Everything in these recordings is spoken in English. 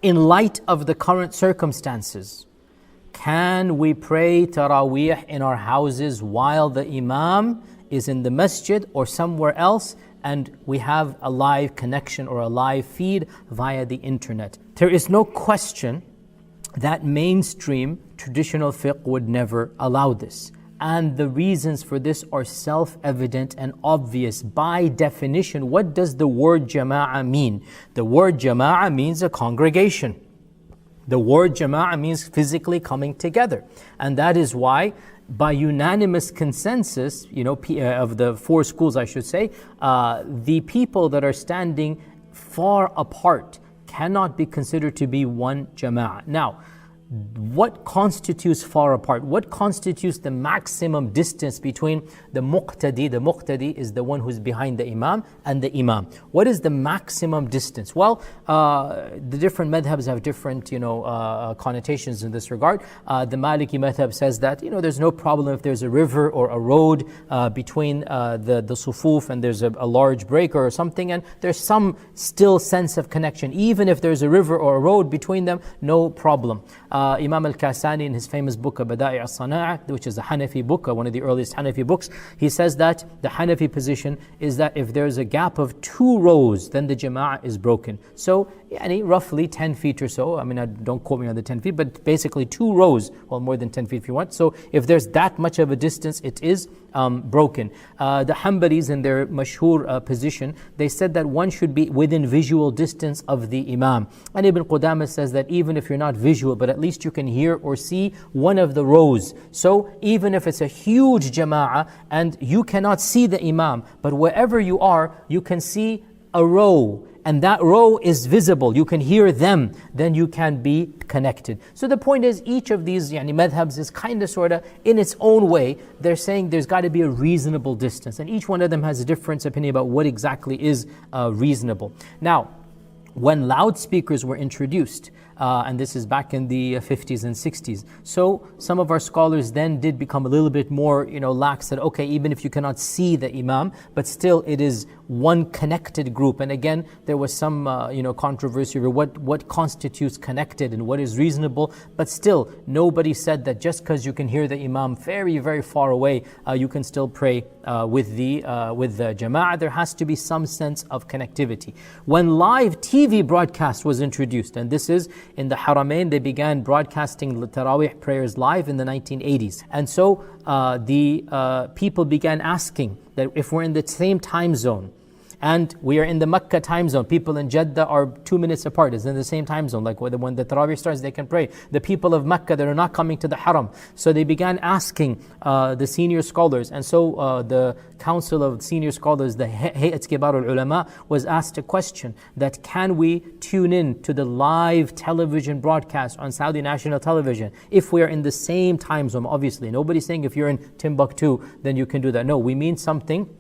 in light of the current circumstances, can we pray Taraweeh in our houses while the Imam is in the masjid or somewhere else, and we have a live connection or a live feed via the internet? There is no question that mainstream traditional fiqh would never allow this. And the reasons for this are self-evident and obvious. By definition, what does the word jama'ah mean? The word jama'ah means a congregation. The word jama'ah means physically coming together. And that is why, by unanimous consensus, of the four schools, I should say, the people that are standing far apart cannot be considered to be one jama'ah. Now, what constitutes far apart? What constitutes the maximum distance between the muqtadi? The muqtadi is the one who's behind the imam, and the imam. What is the maximum distance? Well, the different madhabs have different, connotations in this regard. The Maliki madhab says that, there's no problem if there's a river or a road between the sufuf, and there's a large breaker or something, and there's some still sense of connection. Even if there's a river or a road between them, no problem. Imam al-Kasani, in his famous book Bada'i al-Sana'ah, which is a Hanafi book, one of the earliest Hanafi books, he says that the Hanafi position is that if there's a gap of 2 rows, then the jama'ah is broken. So, roughly 10 feet or so. Don't quote me on the 10 feet, but basically 2 rows, well, more than 10 feet if you want. So, if there's that much of a distance, it is broken. The Hanbalis, in their mashhur position, they said that one should be within visual distance of the imam. And Ibn Qudamah says that even if you're not visual, but at least you can hear or see one of the rows. So even if it's a huge jama'ah and you cannot see the imam, but wherever you are, you can see a row, and that row is visible, you can hear them, then you can be connected. So the point is, each of these madhabs is kind of sort of in its own way, they're saying there's got to be a reasonable distance, and each one of them has a different opinion about what exactly is reasonable. Now, when loudspeakers were introduced, and this is back in the 50s and 60s. So some of our scholars then did become a little bit more, lax, that okay, even if you cannot see the imam, but still it is one connected group. And again, there was some, controversy over what constitutes connected and what is reasonable. But still, nobody said that just because you can hear the imam very, very far away, you can still pray with the jama'ah. There has to be some sense of connectivity. When live TV broadcast was introduced, and this is in the Haramain, they began broadcasting the Taraweeh prayers live in the 1980s. And so the people began asking that if we're in the same time zone, and we are in the Mecca time zone, people in Jeddah are 2 minutes apart, it's in the same time zone, like when the Taraweeh starts, they can pray. The people of Mecca that are not coming to the Haram. So they began asking the senior scholars, and so the Council of Senior Scholars, the Hayat Kibar al-Ulama, was asked a question that can we tune in to the live television broadcast on Saudi national television if we are in the same time zone? Obviously, nobody's saying if you're in Timbuktu, then you can do that. No, we mean something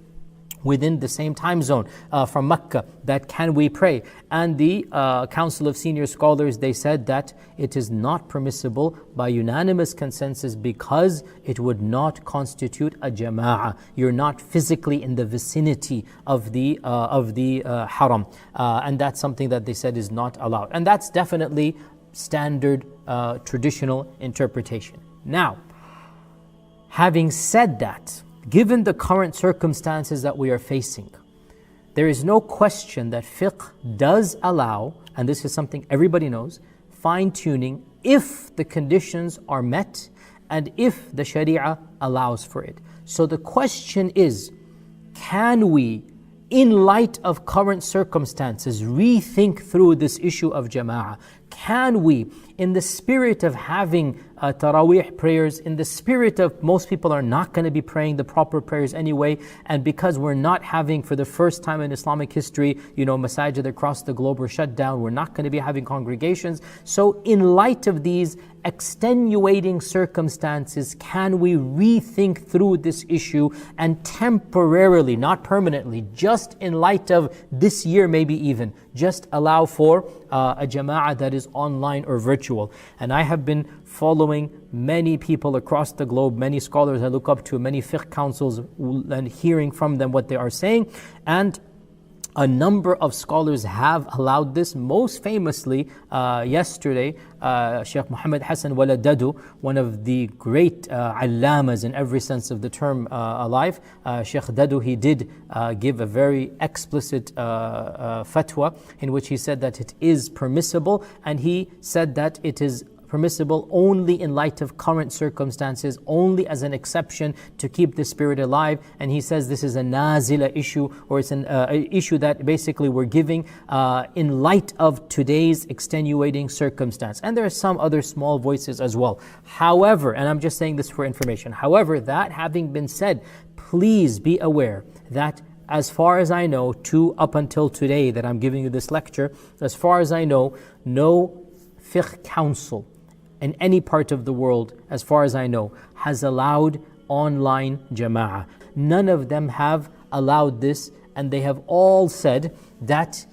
within the same time zone from Mecca, that can we pray? And the Council of Senior Scholars, they said that it is not permissible by unanimous consensus because it would not constitute a jama'ah. You're not physically in the vicinity of the haram, and that's something that they said is not allowed. And that's definitely standard traditional interpretation. Now, having said that, given the current circumstances that we are facing, there is no question that fiqh does allow, and this is something everybody knows, fine-tuning if the conditions are met and if the sharia allows for it. So the question is, can we, in light of current circumstances, rethink through this issue of jama'ah? Can we, in the spirit of having Taraweeh prayers, in the spirit of most people are not going to be praying the proper prayers anyway, and because we're not having, for the first time in Islamic history, masajid across the globe were shut down, we're not going to be having congregations. So in light of these extenuating circumstances, can we rethink through this issue and temporarily, not permanently, just in light of this year maybe even, just allow for a jama'ah that is online or virtual? And I have been following many people across the globe, many scholars I look up to, many fiqh councils, and hearing from them what they are saying. And A number of scholars have allowed this. Most famously, yesterday, Sheikh Muhammad Hassan Waladadu, one of the great allamas in every sense of the term alive, Sheikh Dadu, he did give a very explicit fatwa in which he said that it is permissible, and he said that it is permissible only in light of current circumstances, only as an exception to keep the spirit alive. And he says this is a nazila issue, or it's an issue that basically we're giving in light of today's extenuating circumstance. And there are some other small voices as well. However, and I'm just saying this for information, however, that having been said, please be aware that as far as I know, up until today that I'm giving you this lecture, as far as I know, no fiqh council in any part of the world, as far as I know, has allowed online jama'ah. None of them have allowed this, and they have all said that,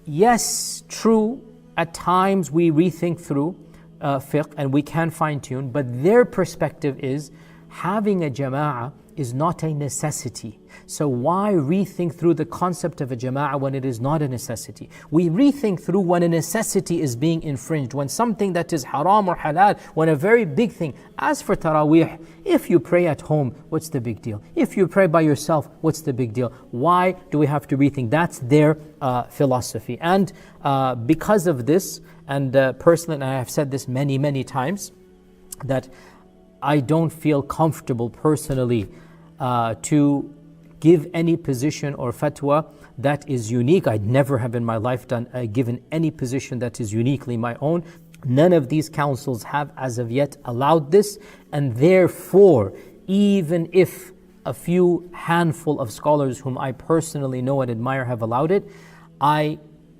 yes, true, at times we rethink through fiqh and we can fine-tune, but their perspective is having a jama'ah is not a necessity. So why rethink through the concept of a jama'ah when it is not a necessity? We rethink through when a necessity is being infringed, when something that is haram or halal, when a very big thing. As for Taraweeh, if you pray at home, what's the big deal? If you pray by yourself, what's the big deal? Why do we have to rethink? That's their philosophy. And because of this, and personally, and I have said this many, many times, that I don't feel comfortable personally to give any position or fatwa that is unique. I'd never have in my life given any position that is uniquely my own. None of these councils have as of yet allowed this, and therefore, even if a few handful of scholars whom I personally know and admire have allowed it, I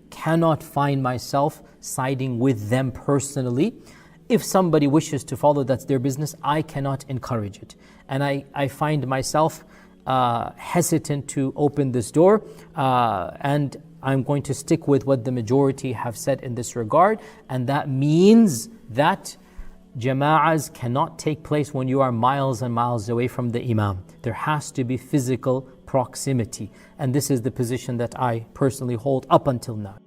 cannot find myself siding with them personally. If somebody wishes to follow, that's their business. I cannot encourage it. And I find myself hesitant to open this door, and I'm going to stick with what the majority have said in this regard, and that means that jama'ahs cannot take place when you are miles and miles away from the imam. There has to be physical proximity, and this is the position that I personally hold up until now.